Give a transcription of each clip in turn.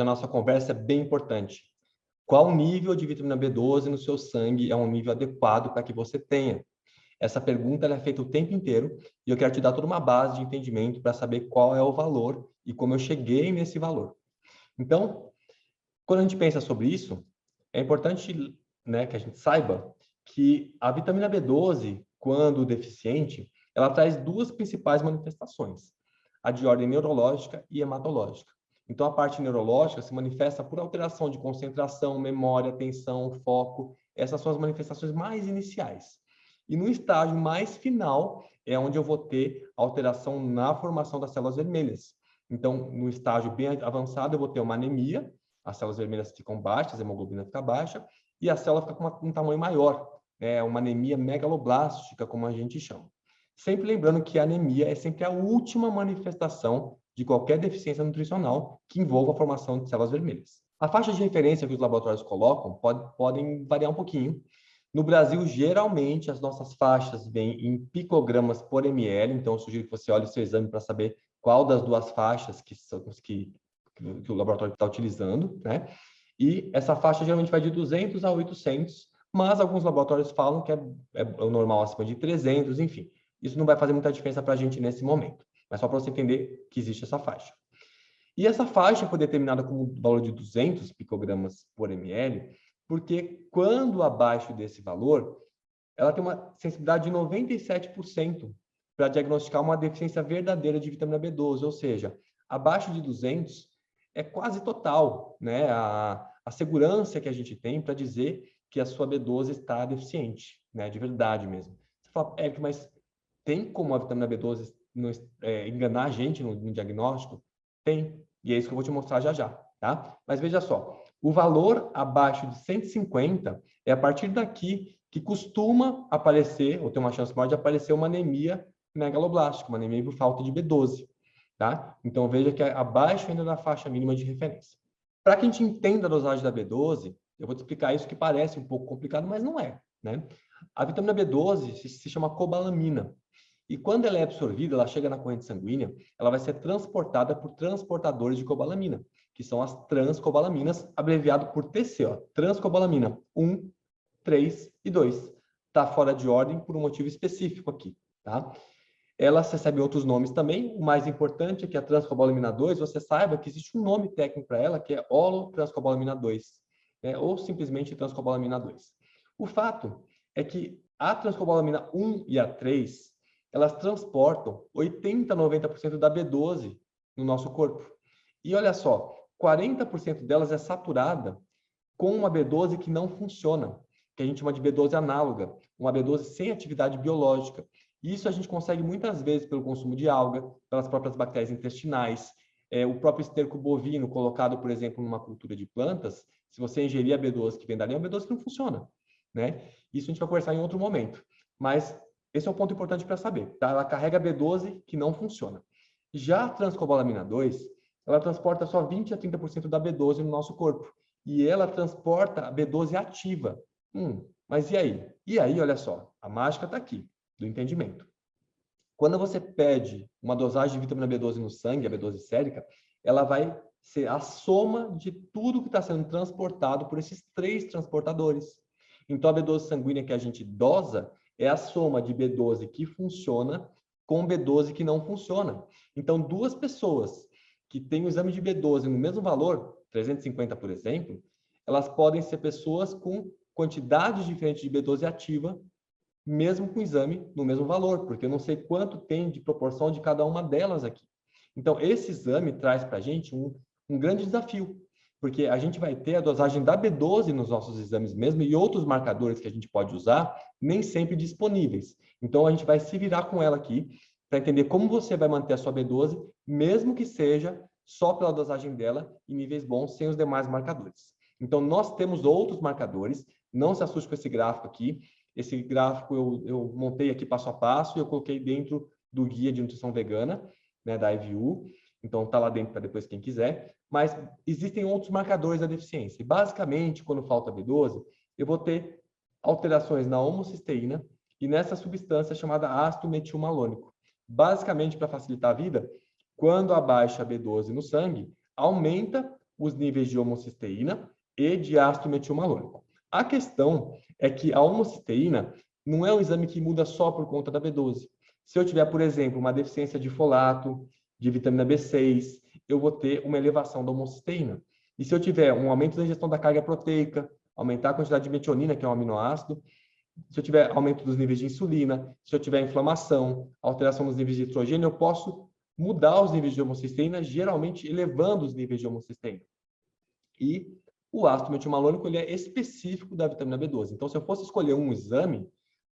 hoje a nossa conversa é bem importante. Qual nível de vitamina B12 no seu sangue é um nível adequado para que você tenha? Essa pergunta ela é feita o tempo inteiro e eu quero te dar toda uma base de entendimento para saber qual é o valor e como eu cheguei nesse valor. Então, quando a gente pensa sobre isso, é importante, né, que a gente saiba que a vitamina B12, quando deficiente, ela traz duas principais manifestações, a de ordem neurológica e hematológica. Então, a parte neurológica se manifesta por alteração de concentração, memória, atenção, foco. Essas são as manifestações mais iniciais. E no estágio mais final é onde eu vou ter alteração na formação das células vermelhas. Então, no estágio bem avançado, eu vou ter uma anemia, as células vermelhas ficam baixas, a hemoglobina fica baixa, e a célula fica com um tamanho maior, né? Uma anemia megaloblástica, como a gente chama. Sempre lembrando que a anemia é sempre a última manifestação de qualquer deficiência nutricional que envolva a formação de células vermelhas. A faixa de referência que os laboratórios colocam podem variar um pouquinho. No Brasil, geralmente, as nossas faixas vêm em picogramas por ml, então eu sugiro que você olhe o seu exame para saber qual das duas faixas que o laboratório está utilizando, né? E essa faixa geralmente vai de 200 a 800, mas alguns laboratórios falam que é o normal acima de 300, enfim. Isso não vai fazer muita diferença para a gente nesse momento, mas só para você entender que existe essa faixa. E essa faixa foi determinada como valor de 200 picogramas por ml, porque quando abaixo desse valor, ela tem uma sensibilidade de 97% para diagnosticar uma deficiência verdadeira de vitamina B12, ou seja, abaixo de 200 é quase total, né? A segurança que a gente tem para dizer que a sua B12 está deficiente, né? De verdade mesmo. Você fala, Eric, mas tem como a vitamina B12 enganar a gente no diagnóstico? Tem, e é isso que eu vou te mostrar já já, tá? Mas veja só, o valor abaixo de 150 é a partir daqui que costuma aparecer, ou tem uma chance maior de aparecer uma anemia megaloblástica, uma anemia por falta de B12, tá? Então veja que é abaixo ainda da faixa mínima de referência. Para que a gente entenda a dosagem da B12, eu vou te explicar isso que parece um pouco complicado, mas não é, né? A vitamina B12 se chama cobalamina. E quando ela é absorvida, ela chega na corrente sanguínea, ela vai ser transportada por transportadores de cobalamina, que são as transcobalaminas, abreviado por TC, ó, transcobalamina 1, 3 e 2. Está fora de ordem por um motivo específico aqui, tá? Elas recebem outros nomes também. O mais importante é que a transcobalamina 2, você saiba que existe um nome técnico para ela, que é holotranscobalamina 2, né? Ou simplesmente transcobalamina 2. O fato é que a transcobalamina 1 e a 3, elas transportam 80 a 90% da B12 no nosso corpo. E olha só, 40% delas é saturada com uma B12 que não funciona, que a gente chama de B12 análoga, uma B12 sem atividade biológica. Isso a gente consegue muitas vezes pelo consumo de alga, pelas próprias bactérias intestinais, o próprio esterco bovino colocado, por exemplo, numa cultura de plantas, se você ingerir a B12 que vem dali, é uma B12 que não funciona, né? Isso a gente vai conversar em outro momento. Mas esse é um ponto importante para saber, tá? Ela carrega B12 que não funciona. Já a transcobalamina 2, ela transporta só 20 a 30% da B12 no nosso corpo. E ela transporta a B12 ativa. Mas e aí? E aí, olha só, a mágica está aqui, do entendimento. Quando você pede uma dosagem de vitamina B12 no sangue, a B12 sérica, ela vai ser a soma de tudo que está sendo transportado por esses 3 transportadores. Então, a B12 sanguínea que a gente dosa é a soma de B12 que funciona com B12 que não funciona. Então, 2 pessoas que têm o exame de B12 no mesmo valor, 350, por exemplo, elas podem ser pessoas com quantidades diferentes de B12 ativa, mesmo com o exame no mesmo valor, porque eu não sei quanto tem de proporção de cada uma delas aqui. Então, esse exame traz para a gente um grande desafio, porque a gente vai ter a dosagem da B12 nos nossos exames mesmo e outros marcadores que a gente pode usar, nem sempre disponíveis. Então, a gente vai se virar com ela aqui para entender como você vai manter a sua B12, mesmo que seja só pela dosagem dela em níveis bons, sem os demais marcadores. Então, nós temos outros marcadores, não se assuste com esse gráfico aqui. Esse gráfico eu montei aqui passo a passo e eu coloquei dentro do guia de nutrição vegana, né, da IVU. Então, está lá dentro para depois quem quiser. Mas existem outros marcadores da deficiência. E, basicamente, quando falta B12, eu vou ter alterações na homocisteína e nessa substância chamada ácido metilmalônico. Basicamente, para facilitar a vida, quando abaixa a B12 no sangue, aumenta os níveis de homocisteína e de ácido metilmalônico. A questão é que a homocisteína não é um exame que muda só por conta da B12. Se eu tiver, por exemplo, uma deficiência de folato, de vitamina B6, eu vou ter uma elevação da homocisteína. E se eu tiver um aumento da ingestão da carga proteica, aumentar a quantidade de metionina, que é um aminoácido, se eu tiver aumento dos níveis de insulina, se eu tiver inflamação, alteração dos níveis de estrogênio, eu posso mudar os níveis de homocisteína, geralmente elevando os níveis de homocisteína. E o ácido metilmalônico ele é específico da vitamina B12. Então, se eu fosse escolher um exame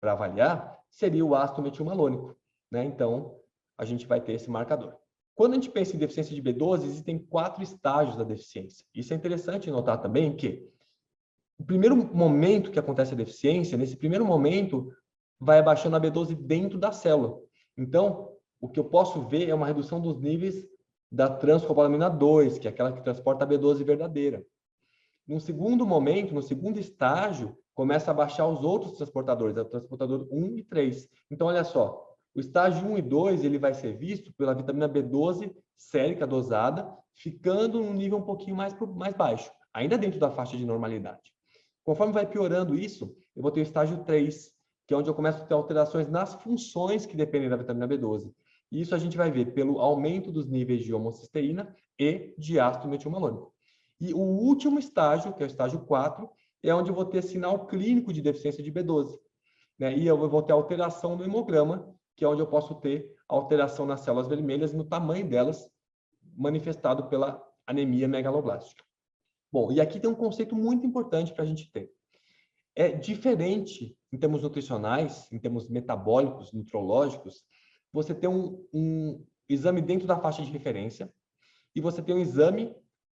para avaliar, seria o ácido metilmalônico, né? Então, a gente vai ter esse marcador. Quando a gente pensa em deficiência de B12, existem 4 estágios da deficiência. Isso é interessante notar também que o primeiro momento que acontece a deficiência, nesse primeiro momento, vai abaixando a B12 dentro da célula. Então, o que eu posso ver é uma redução dos níveis da transcopolamina 2, que é aquela que transporta a B12 verdadeira. No segundo momento, no segundo estágio, começa a baixar os outros transportadores, o transportador 1 e 3. Então, olha só, o estágio 1 e 2 ele vai ser visto pela vitamina B12 sérica dosada, ficando num nível um pouquinho mais baixo, ainda dentro da faixa de normalidade. Conforme vai piorando isso, eu vou ter o estágio 3, que é onde eu começo a ter alterações nas funções que dependem da vitamina B12. E isso a gente vai ver pelo aumento dos níveis de homocisteína e de ácido metilmalônico. E o último estágio, que é o estágio 4, é onde eu vou ter sinal clínico de deficiência de B12. Né? E eu vou ter alteração no hemograma, que é onde eu posso ter alteração nas células vermelhas e no tamanho delas, manifestado pela anemia megaloblástica. Bom, e aqui tem um conceito muito importante para a gente ter. É diferente, em termos nutricionais, em termos metabólicos, nutrológicos, você ter um exame dentro da faixa de referência e você ter um exame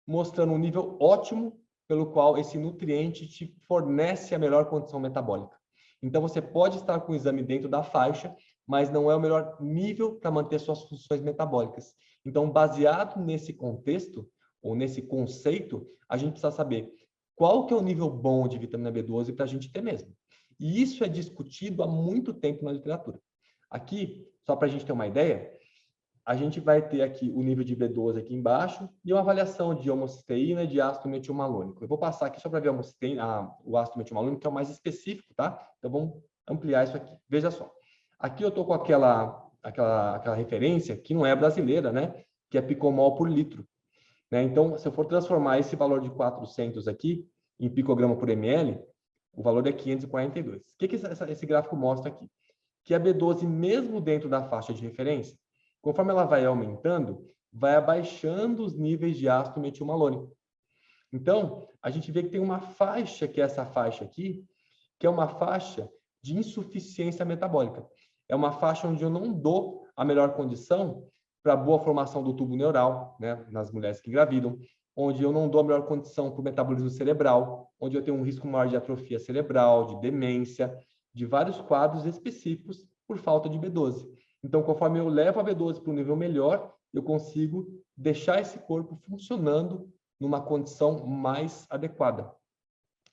mostrando um nível ótimo pelo qual esse nutriente te fornece a melhor condição metabólica. Então, você pode estar com o exame dentro da faixa, mas não é o melhor nível para manter suas funções metabólicas. Então, baseado nesse contexto, ou nesse conceito, a gente precisa saber qual que é o nível bom de vitamina B12 para a gente ter mesmo. E isso é discutido há muito tempo na literatura. Aqui, só para a gente ter uma ideia, a gente vai ter aqui o nível de B12 aqui embaixo e uma avaliação de homocisteína e de ácido metilmalônico. Eu vou passar aqui só para ver o ácido metilmalônico, que é o mais específico, tá? Então, vamos ampliar isso aqui. Veja só. Aqui eu estou com aquela referência que não é brasileira, né? Que é picomol por litro. Né? Então, se eu for transformar esse valor de 400 aqui em picograma por ml, o valor é 542. O que esse gráfico mostra aqui? Que a B12, mesmo dentro da faixa de referência, conforme ela vai aumentando, vai abaixando os níveis de ácido metilmalônico. Então, a gente vê que tem uma faixa, que é essa faixa aqui, que é uma faixa de insuficiência metabólica. É uma faixa onde eu não dou a melhor condição para a boa formação do tubo neural, né, nas mulheres que engravidam, onde eu não dou a melhor condição para o metabolismo cerebral, onde eu tenho um risco maior de atrofia cerebral, de demência, de vários quadros específicos por falta de B12. Então, conforme eu levo a B12 para um nível melhor, eu consigo deixar esse corpo funcionando numa condição mais adequada.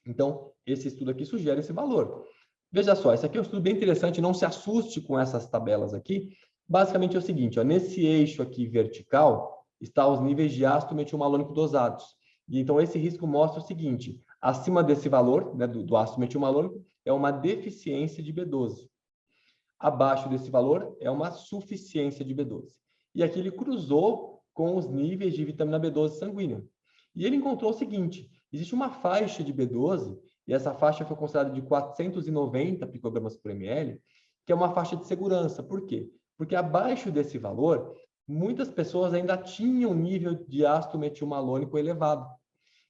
Então, esse estudo aqui sugere esse valor. Veja só, esse aqui é um estudo bem interessante, não se assuste com essas tabelas aqui. Basicamente é o seguinte, ó, nesse eixo aqui vertical, está os níveis de ácido metilmalônico dosados. E então, esse risco mostra o seguinte, acima desse valor, né, do ácido metilmalônico, é uma deficiência de B12. Abaixo desse valor é uma suficiência de B12. E aqui ele cruzou com os níveis de vitamina B12 sanguínea. E ele encontrou o seguinte, existe uma faixa de B12, e essa faixa foi considerada de 490 picogramas por ml, que é uma faixa de segurança. Por quê? Porque abaixo desse valor, muitas pessoas ainda tinham nível de ácido metilmalônico elevado.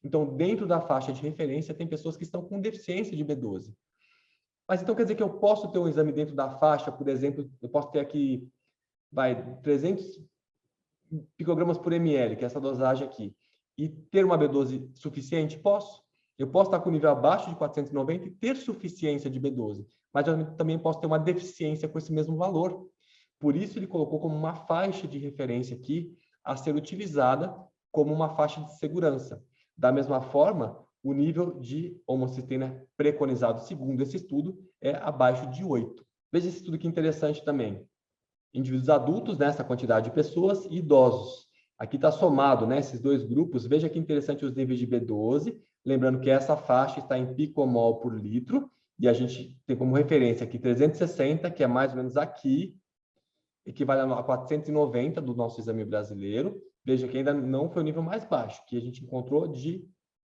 Então, dentro da faixa de referência, tem pessoas que estão com deficiência de B12. Mas então quer dizer que eu posso ter um exame dentro da faixa, por exemplo, eu posso ter aqui, 300 picogramas por ml, que é essa dosagem aqui, e ter uma B12 suficiente? Posso. Eu posso estar com nível abaixo de 490 e ter suficiência de B12, mas eu também posso ter uma deficiência com esse mesmo valor. Por isso, ele colocou como uma faixa de referência aqui a ser utilizada como uma faixa de segurança. Da mesma forma, o nível de homocisteína preconizado, segundo esse estudo, é abaixo de 8. Veja esse estudo que interessante também. Indivíduos adultos, nessa quantidade de pessoas, e idosos. Aqui está somado, né, esses dois grupos. Veja que interessante os níveis de B12. Lembrando que essa faixa está em picomol por litro. E a gente tem como referência aqui 360, que é mais ou menos aqui, equivale a 490 do nosso exame brasileiro. Veja que ainda não foi o nível mais baixo, que a gente encontrou de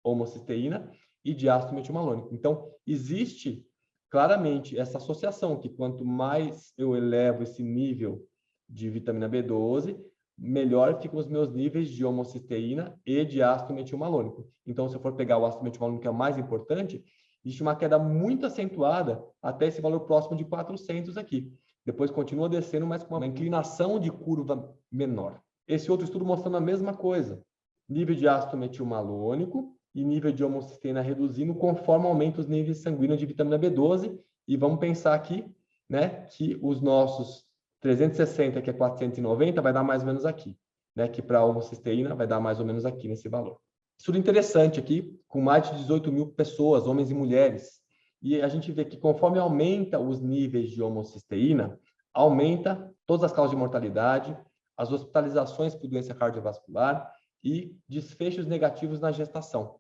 homocisteína e de ácido metilmalônico. Então, existe claramente essa associação, que quanto mais eu elevo esse nível de vitamina B12, melhor ficam os meus níveis de homocisteína e de ácido metilmalônico. Então, se eu for pegar o ácido metilmalônico, que é o mais importante, existe uma queda muito acentuada até esse valor próximo de 400 aqui. Depois continua descendo, mas com uma inclinação de curva menor. Esse outro estudo mostrando a mesma coisa. Nível de ácido metilmalônico e nível de homocisteína reduzindo conforme aumenta os níveis sanguíneos de vitamina B12. E vamos pensar aqui, né, que os nossos 360, que é 490, vai dar mais ou menos aqui, né, que para a homocisteína vai dar mais ou menos aqui nesse valor. Estudo interessante aqui, com mais de 18 mil pessoas, homens e mulheres. E a gente vê que conforme aumenta os níveis de homocisteína, aumenta todas as causas de mortalidade, as hospitalizações por doença cardiovascular e desfechos negativos na gestação.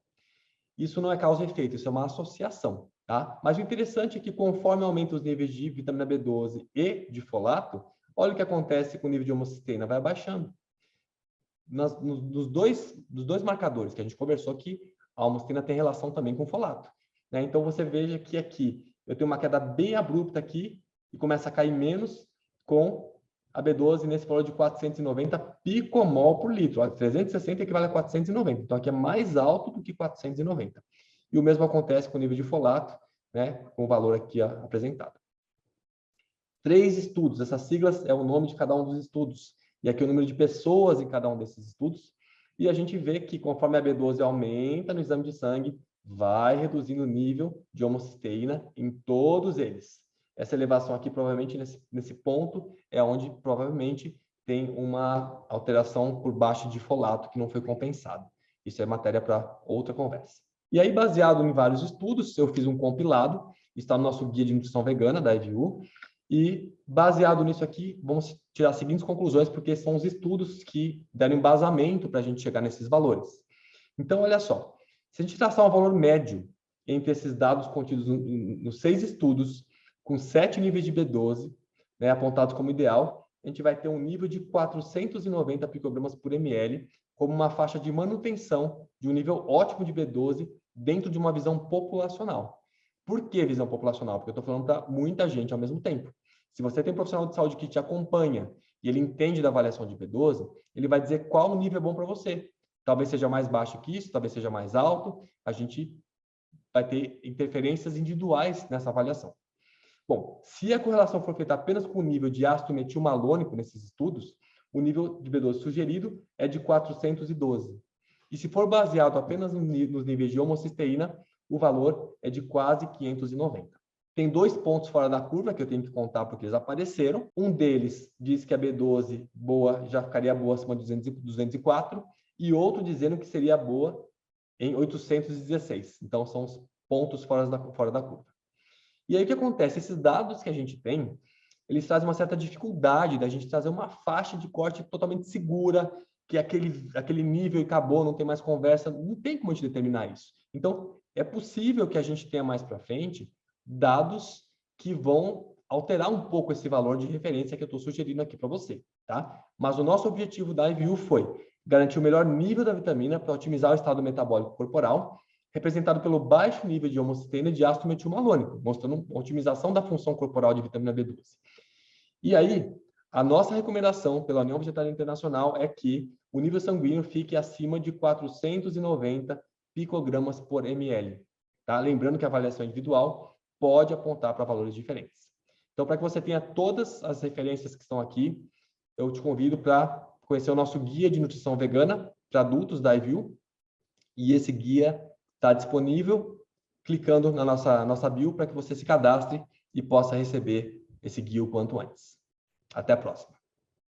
Isso não é causa e efeito, isso é uma associação, tá? Mas o interessante é que conforme aumenta os níveis de vitamina B12 e de folato, olha o que acontece com o nível de homocisteína, vai abaixando. Dos dois marcadores que a gente conversou aqui, a homocisteína tem relação também com o folato, né? Então, você veja que aqui eu tenho uma queda bem abrupta aqui e começa a cair menos com a B12 nesse valor de 490 picomol por litro. 360 equivale a 490. Então, aqui é mais alto do que 490. E o mesmo acontece com o nível de folato, né, com o valor aqui apresentado. 3 estudos. Essas siglas é o nome de cada um dos estudos. E aqui é o número de pessoas em cada um desses estudos. E a gente vê que conforme a B12 aumenta no exame de sangue, vai reduzindo o nível de homocisteína em todos eles. Essa elevação aqui, provavelmente, nesse ponto, é onde provavelmente tem uma alteração por baixo de folato que não foi compensado. Isso é matéria para outra conversa. E aí, baseado em vários estudos, eu fiz um compilado, está no nosso guia de nutrição vegana da IVU, e baseado nisso aqui, vamos tirar as seguintes conclusões, porque são os estudos que deram embasamento para a gente chegar nesses valores. Então, olha só, se a gente traçar um valor médio entre esses dados contidos nos 6 estudos, com 7 níveis de B12, né, apontados como ideal, a gente vai ter um nível de 490 picogramas por ml, como uma faixa de manutenção de um nível ótimo de B12 dentro de uma visão populacional. Por que visão populacional? Porque eu estou falando para muita gente ao mesmo tempo. Se você tem um profissional de saúde que te acompanha e ele entende da avaliação de B12, ele vai dizer qual nível é bom para você. Talvez seja mais baixo que isso, talvez seja mais alto. A gente vai ter interferências individuais nessa avaliação. Bom, se a correlação for feita apenas com o nível de ácido metilmalônico nesses estudos, o nível de B12 sugerido é de 412. E se for baseado apenas nos níveis de homocisteína, o valor é de quase 590. Tem 2 pontos fora da curva que eu tenho que contar porque eles apareceram. Um deles diz que a B12 boa já ficaria boa acima de 204 e outro dizendo que seria boa em 816. Então, são os pontos fora da curva. E aí o que acontece? Esses dados que a gente tem, eles trazem uma certa dificuldade da gente trazer uma faixa de corte totalmente segura, que aquele nível acabou, não tem mais conversa, não tem como a gente determinar isso. Então, é possível que a gente tenha mais para frente dados que vão alterar um pouco esse valor de referência que eu estou sugerindo aqui para você, tá? Mas o nosso objetivo da IVU foi garantir o melhor nível da vitamina para otimizar o estado metabólico corporal, representado pelo baixo nível de homocisteína e de ácido metilmalônico, mostrando uma otimização da função corporal de vitamina B12. E aí, a nossa recomendação pela União Vegetariana Internacional é que o nível sanguíneo fique acima de 490 picogramas por ml. Tá? Lembrando que a avaliação individual pode apontar para valores diferentes. Então, para que você tenha todas as referências que estão aqui, eu te convido para conhecer o nosso guia de nutrição vegana para adultos da IVU. E esse guia está disponível clicando na nossa bio para que você se cadastre e possa receber esse guia o quanto antes. Até a próxima.